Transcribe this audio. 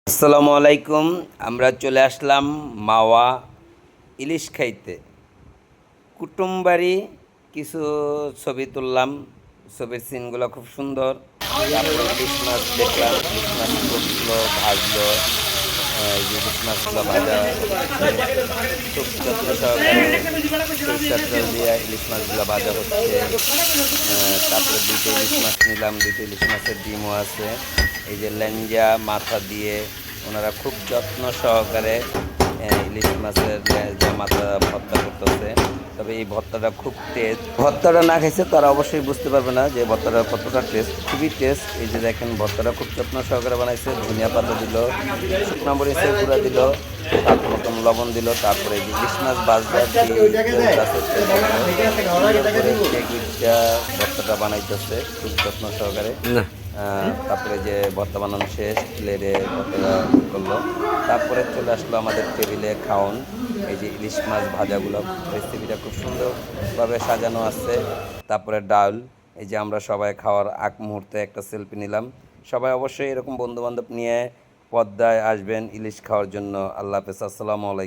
আসসালামু আলাইকুম। আমরা চলে আসলাম মাওয়া ইলিশ খাইতে। কুটুমবাড়ি কিছু ছবি তুললাম। ছবির সিনগুলো খুব সুন্দর। তারপরে ইলিশ মাছ দেখলাম, ইলিশ মাছ করলো, ভাজলো। এই যে ইলিশ মাছগুলো ভাজা হচ্ছে, খুব যত্ন সহকারে সরিষার তেল দিয়ে ইলিশ মাছগুলো ভাজা হচ্ছে। তারপরে দুইটা ইলিশ মাছ নিলাম, দুইটা ইলিশ মাছের ডিমও আছে। এই যে লেঞ্জা মাথা দিয়ে ওনারা খুব যত্ন সহকারে ইলিশ মাছের লেজা মাথা ভর্তা করতেছে। তবে এই ভর্তাটা খুব টেস্ট। ভর্তাটা না খাইছে তারা অবশ্যই বুঝতে পারবে না যে ভর্তাটা কতটা টেস্ট। খুবই টেস্ট। এই যে দেখেন ভর্তাটা খুব যত্ন সহকারে বানাইছে। ধনিয়া পাতা দিল, শুকনো মরিচের গুঁড়া দিল, স্বাদ মতন লবণ দিল। তারপরে এই যে ইলিশ মাছ ভাজবার ভর্তাটা বানাইতেছে খুব যত্ন সহকারে। তারপরে যে ভর্তা বানানো শেষ, প্লেটে ভর্তাটা করলো। তারপরে চলে আসলো আমাদের টেবিলে খাওন। এই যে ইলিশ মাছ ভাজাগুলো, রেসিপিটা খুব সুন্দরভাবে সাজানো আছে। তারপরে ডাল। এই যে আমরা সবাই খাওয়ার আগ মুহূর্তে একটা সেলফি নিলাম। সবাই অবশ্যই এরকম বন্ধুবান্ধব নিয়ে পদ্মায় আসবেন ইলিশ খাওয়ার জন্য। আল্লাহ হাফেজ, আসসালামু আলাইকুম।